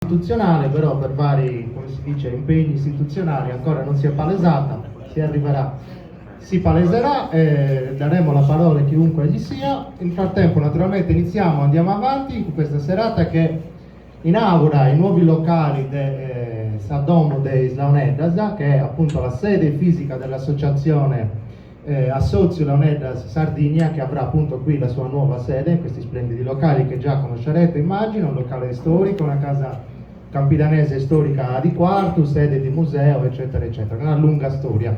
istituzionale, però per vari, come si dice, impegni istituzionali ancora non si è palesata, si paleserà, daremo la parola a chiunque egli sia. Nel frattempo naturalmente andiamo avanti con questa serata che inaugura i nuovi locali del Domo de Islaonedas, che è appunto la sede fisica dell'associazione Assozio Leonedas Sardinia, che avrà appunto qui la sua nuova sede in questi splendidi locali che già conoscerete, immagino, un locale storico, una casa campidanese storica di quarto, sede di museo, eccetera eccetera, una lunga storia.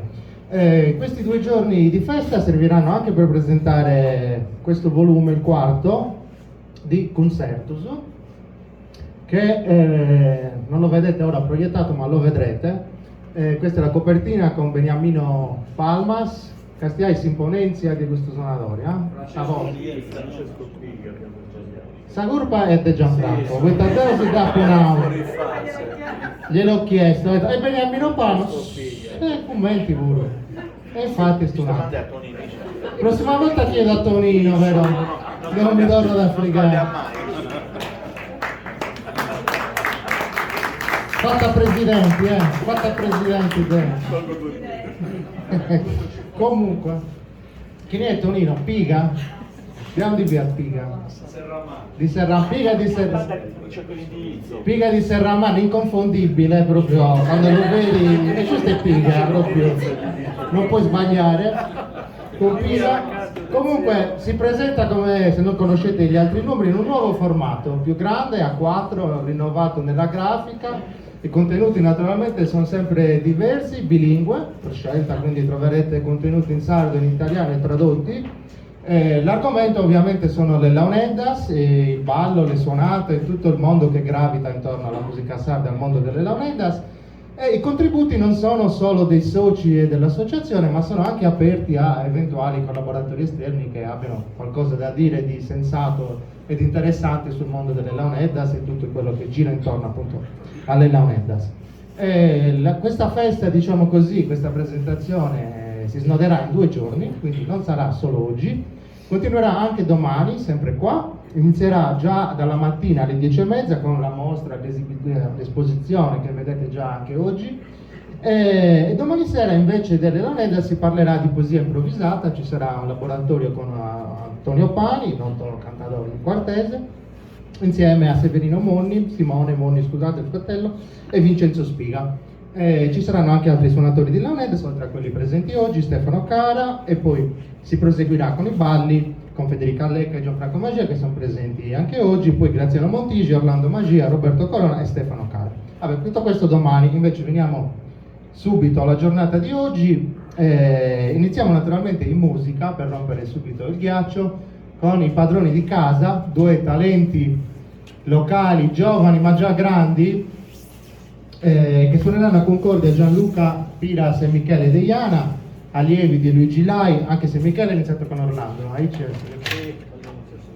Questi 2 giorni di festa serviranno anche per presentare questo volume, il quarto, di Concertus, che non lo vedete ora proiettato, ma lo vedrete. Questa è la copertina con Beniamino Palmas, Castiais Imponenzia di questo suonatore. Francesco Piga. Sagurpa e De Gianfranco, questa tesi da Punao. Gliel'ho chiesto, e Beniamino Palmas, commenti pure. E infatti studiato. Prossima volta chiedo a Tonino, vero? Che non mi torno da fregare. Fatta presidenti, Comunque, chi è Tonino? Piga? Andiamo di via Piga. Piga di Serramano, inconfondibile proprio, quando lo vedi, e questo è Piga, proprio, non puoi sbagliare. Con Piga. Comunque si presenta, come se non conoscete gli altri numeri, in un nuovo formato, più grande, A4, rinnovato nella grafica. I contenuti naturalmente sono sempre diversi, bilingue, per scelta, quindi troverete contenuti in sardo e in italiano e tradotti. L'argomento ovviamente sono le Leonedas, il ballo, le suonate e tutto il mondo che gravita intorno alla musica sarda, al mondo delle Leonedas. E i contributi non sono solo dei soci e dell'associazione, ma sono anche aperti a eventuali collaboratori esterni che abbiano qualcosa da dire di sensato ed interessante sul mondo delle Leonedas e tutto quello che gira intorno appunto alle Leonedas. Questa festa, diciamo così, questa presentazione si snoderà in 2 giorni, quindi non sarà solo oggi, continuerà anche domani, sempre qua. Inizierà già dalla mattina alle 10:30 con la mostra, l'esposizione che vedete già anche oggi, e domani sera invece delle Leonedas si parlerà di poesia improvvisata, ci sarà un laboratorio con Antonio Pani, noto cantautore in quartese, insieme a Simone Monni, scusate, il fratello, e Vincenzo Spiga. Ci saranno anche altri suonatori di Leonedas, oltre a quelli presenti oggi, Stefano Cara, e poi si proseguirà con i balli con Federica Lecca e Gianfranco Magia, che sono presenti anche oggi, poi Graziano Montigi, Orlando Magia, Roberto Corona e Stefano Cara. Vabbè, tutto questo domani. Invece veniamo subito alla giornata di oggi. Iniziamo naturalmente in musica, per rompere subito il ghiaccio, con i padroni di casa, 2 talenti locali, giovani ma già grandi, che suoneranno a Concordia: Gianluca Piras e Michele Deiana, allievi di Luigi Lai, anche se Michele ha iniziato con Orlando, no?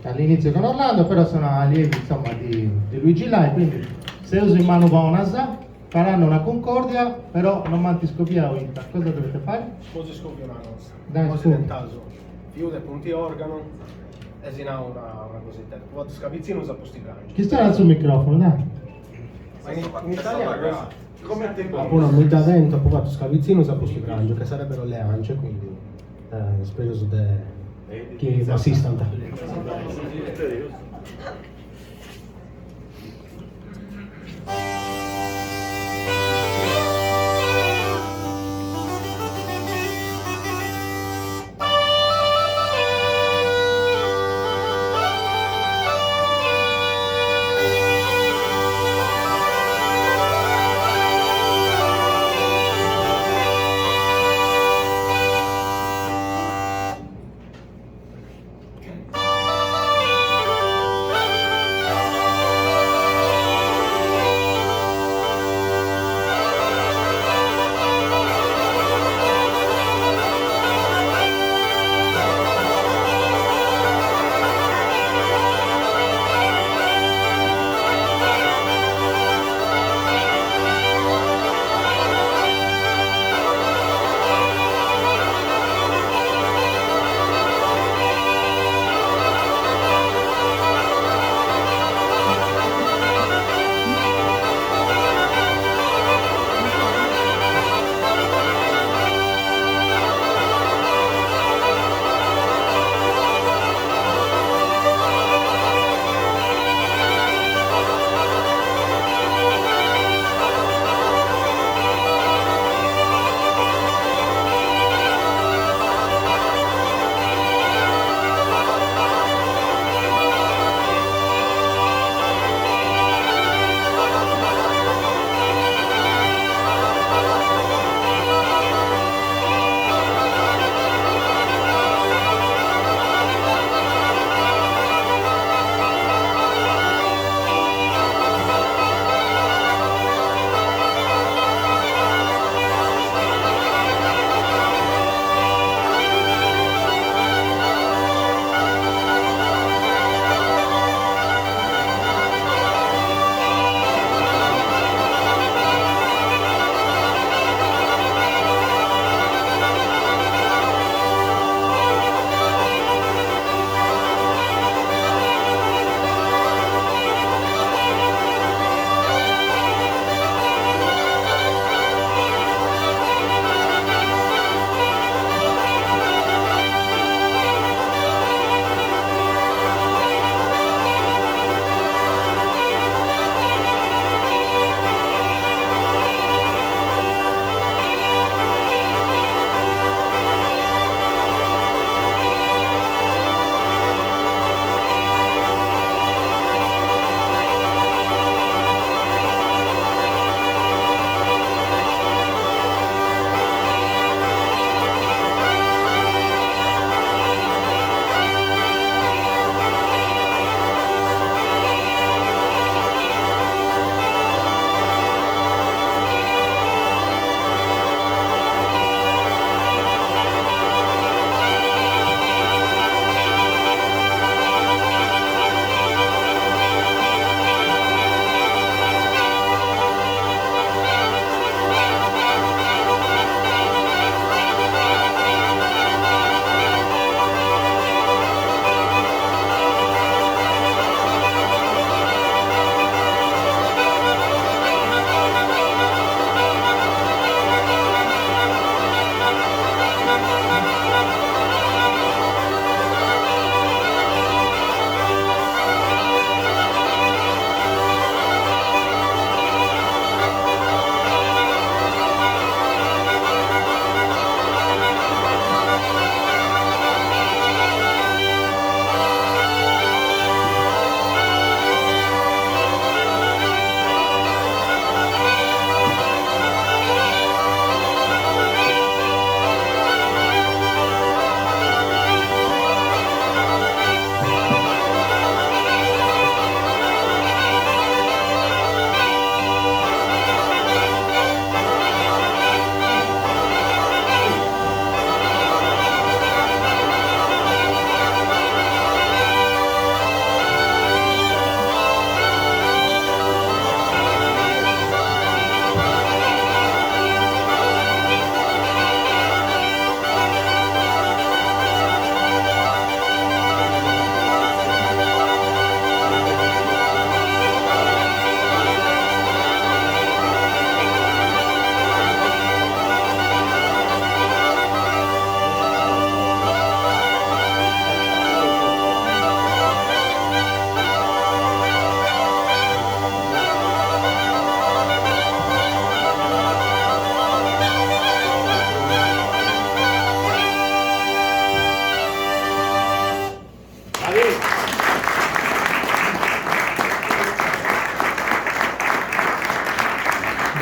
All'inizio con Orlando, però sono allievi insomma di Luigi Lai, quindi se uso in mano Bonasa faranno una Concordia, però non manti scopia o inta. Cosa dovete fare? Cose scopiono Dai, cose su. del caso. Fiude, punti organo, esina una cosetta. Poi scavizzino usa posti grandi. Chi sta sul microfono, dai? Ma in italiano come tempo? Appunto, mi da dentro, poi fatto scavizzino usa posti grandi, che sarebbero le ance, quindi spero che assistano.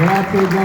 Grazie Gian-